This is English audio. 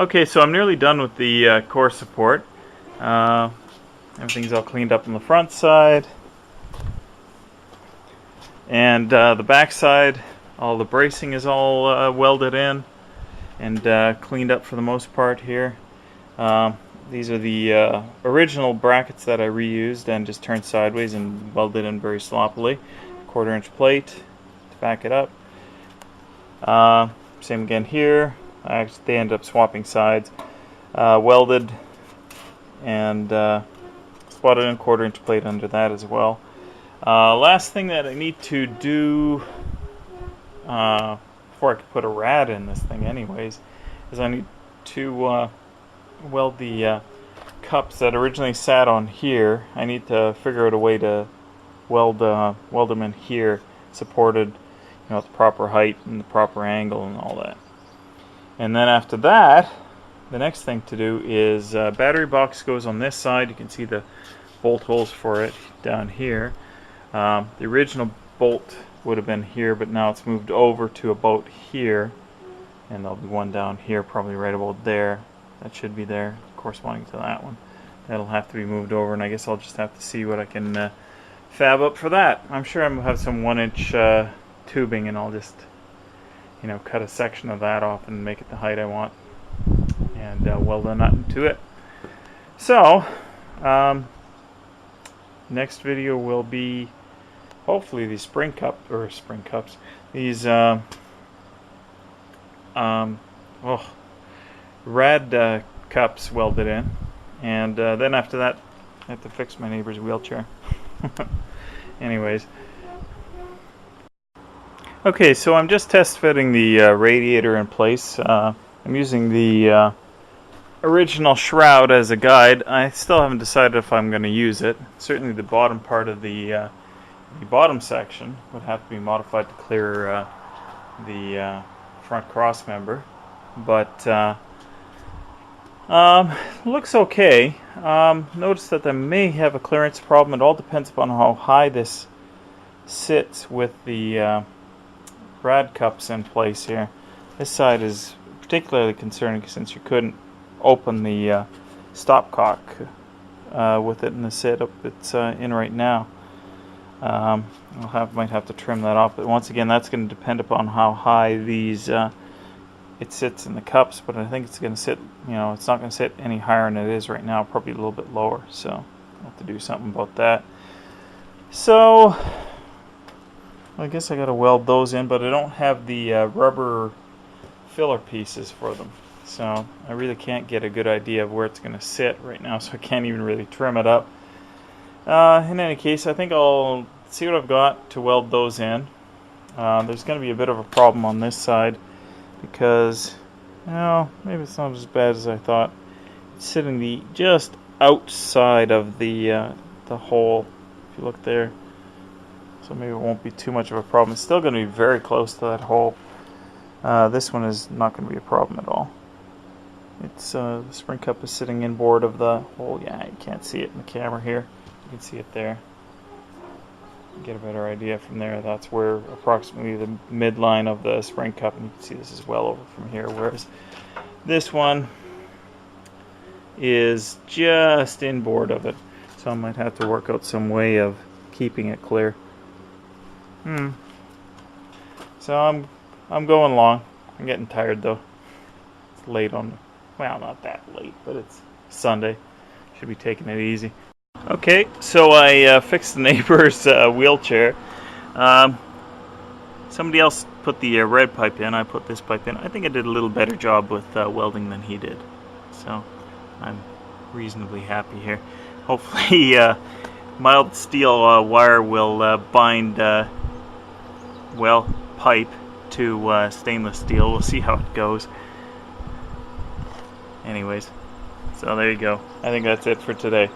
Okay, so I'm nearly done with the core support. Everything's all cleaned up on the front side. And the back side, all the bracing is all welded in and cleaned up for the most part here. These are the original brackets that I reused and just turned sideways and welded in very sloppily. 1/4 inch plate to back it up. Same again here. They ended up swapping sides. Welded and slotted in 1/4 inch plate under that as well. Last thing that I need to do before I can put a rad in this thing anyways is I need to weld the cups that originally sat on here. I need to figure out a way to weld them in here, supported, at the proper height and the proper angle and all that. And then after that, the next thing to do is battery box goes on this side. You can see the bolt holes for it down here. The original bolt would have been here, but now it's moved over to about here, and there'll be one down here, probably right about there. That should be there, corresponding to that one. That'll have to be moved over, and I guess I'll just have to see what I can fab up for that. I'm sure I'm gonna have some 1-inch tubing, and I'll just cut a section of that off and make it the height I want, and weld a nut into it. So next video will be hopefully these spring cups, these rad cups welded in, and then after that I have to fix my neighbor's wheelchair. Anyways, okay, so I'm just test fitting the radiator in place. I'm using the original shroud as a guide. I still haven't decided if I'm going to use it. Certainly the bottom part of the bottom section would have to be modified to clear the front cross member, but looks okay. Notice that I may have a clearance problem. It all depends upon how high this sits with the rad cups in place here. This side is particularly concerning since you couldn't open the stopcock with it in the setup it's in right now. Might have to trim that off, but once again, that's going to depend upon how high these it sits in the cups. But I think it's going to sit, it's not going to sit any higher than it is right now, probably a little bit lower. So I'll have to do something about that. So I guess I got to weld those in, but I don't have the rubber filler pieces for them, so I really can't get a good idea of where it's going to sit right now, so I can't even really trim it up. In any case, I think I'll see what I've got to weld those in. There's going to be a bit of a problem on this side because, maybe it's not as bad as I thought. It's sitting just outside of the hole, if you look there. So maybe it won't be too much of a problem. It's still going to be very close to that hole. This one is not going to be a problem at all. It's the spring cup is sitting inboard of the hole. Yeah, you can't see it in the camera here. You can see it there. Get a better idea from there. That's where approximately the midline of the spring cup, and you can see this is well over from here, whereas this one is just inboard of it. So I might have to work out some way of keeping it clear. So I'm going along. I'm getting tired though. It's late on, well, not that late, but it's Sunday. Should be taking it easy. Okay, so I fixed the neighbor's wheelchair. Somebody else put the red pipe in. I put this pipe in. I think I did a little better job with welding than he did. So I'm reasonably happy here. Hopefully mild steel wire will bind pipe to stainless steel. We'll see how it goes. Anyways, so there you go. I think that's it for today.